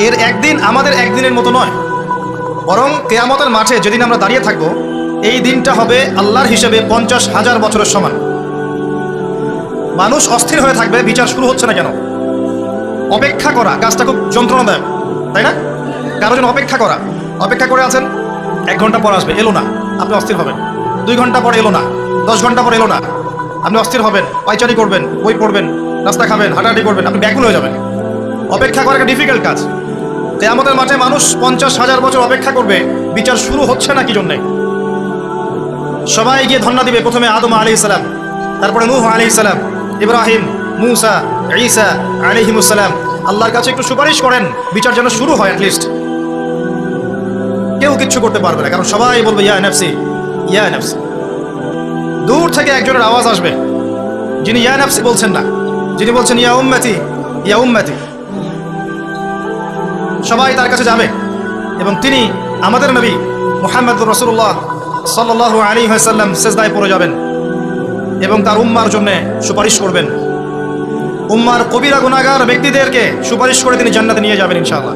এর একদিন আমাদের একদিনের মতো নয়, বরং কিয়ামতের মাঠে যেদিন আমরা দাঁড়িয়ে থাকব, এই দিনটা হবে আল্লাহর হিসেবে 50,000 বছরের সমান। মানুষ অস্থির হয়ে থাকবে, বিচার শুরু হচ্ছে না কেন। অপেক্ষা করা কাজটা খুব যন্ত্রণাদায়ক, তাই না? কারো জন্য অপেক্ষা করে আছেন, 1 ঘন্টা পর আসবে, এলো না, আপনি অস্থির হবেন। 2 ঘন্টা পর এলো না, 10 ঘন্টা পর এলো না, আপনি অস্থির হবেন, পায়চারি করবেন, বই পড়বেন, নাস্তা খাবেন, হাঁটাহাঁটি করবেন, আপনি ব্যাকুল হয়ে যাবেন। অপেক্ষা করা একটা ডিফিকাল্ট কাজ। কিয়ামতের মাঠে মানুষ 50,000 বছর অপেক্ষা করবে, বিচার শুরু হচ্ছে না কি জন্যে। সবাই গিয়ে ধন্না দিবে, প্রথমে আদম আলাইহিস সালাম, তারপরে নূহ আলাইহিস সালাম, ইব্রাহিম, মূসা, ঈসা আলাইহিমুস সালাম। আল্লাহর কাছে একটু সুপারিশ করেন, বিচার যেন শুরু হয় অ্যাটলিস্ট। কেউ কিচ্ছু করতে পারবে না, কারণ সবাই বলবে ইয়া নাফসি, ইয়া নাফসি। দূর থেকে একজনের আওয়াজ আসবে, যিনি ইয়া নাফসি বলছেন না, যিনি বলছেন ইয়া উম্মতি, ইয়া উম্মতি। সবাই তার কাছে যাবে এবং তিনি আমাদের নবী মুহাম্মদুর রাসূলুল্লাহ সাল্লাল্লাহু আলাইহি ওয়াসাল্লাম সিজদায় পড়ে যাবেন এবং তার উম্মার জন্য সুপারিশ করবেন। উম্মার কবিরা গুনাহগার ব্যক্তিদেরকে সুপারিশ করে তিনি জান্নাতে নিয়ে যাবেন ইনশাআল্লাহ।